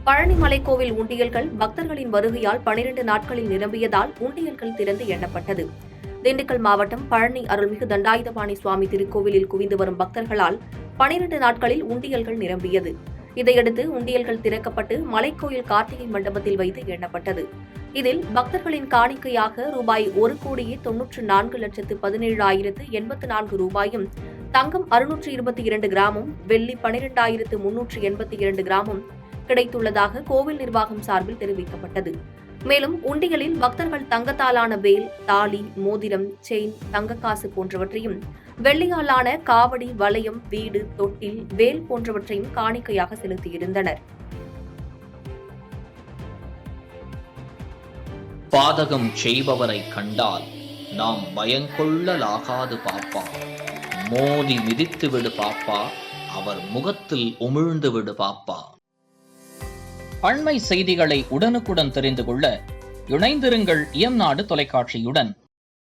பழனிமலை கோவில் உண்டியல்கள் பக்தர்களின் வருகையால் 12 நாட்களில் நிரம்பியதால் உண்டியல்கள் திறந்து எண்ணப்பட்டது. திண்டுக்கல் மாவட்டம் பழனி அருள்மிகு தண்டாயுதபாணி சுவாமி திருக்கோவிலில் குவிந்து வரும் பக்தர்களால் 12 நாட்களில் உண்டியல்கள் நிரம்பியது. இதையடுத்து உண்டியல்கள் திறக்கப்பட்டு மலைக்கோயில் கார்த்திகை மண்டபத்தில் வைத்து எண்ணப்பட்டது. இதில் பக்தர்களின் காணிக்கையாக ரூபாய் 1,04,17,084 ரூபாயும், தங்கம் 622 கிராமும், வெள்ளி 12,382 கிராமும் கிடைத்துள்ளதாக கோவில் நிர்வாகம் சார்பில் தெரிவிக்கப்பட்டது. மேலும் உண்டியலில் பக்தர்கள் தங்கத்தாலான வேல், தாலி, மோதிரம், செயின், தங்கக்காசு போன்றவற்றையும், வெள்ளியாலான காவடி, வளையம், வீடு, தொட்டில், வேல் போன்றவற்றையும் காணிக்கையாக செலுத்தியிருந்தனர். பாதகம் செய்பவரை கண்டால் நாம் பயங்கொள்ளலாகாது பாப்பா, மோதி மிதித்து விடு பாப்பா, அவர் முகத்தில் உமிழ்ந்து விடு பாப்பா. அண்மை செய்திகளை உடனுக்குடன் தெரிந்து கொள்ள இணைந்திருங்கள் இயம்நாடு தொலைக்காட்சியுடன்.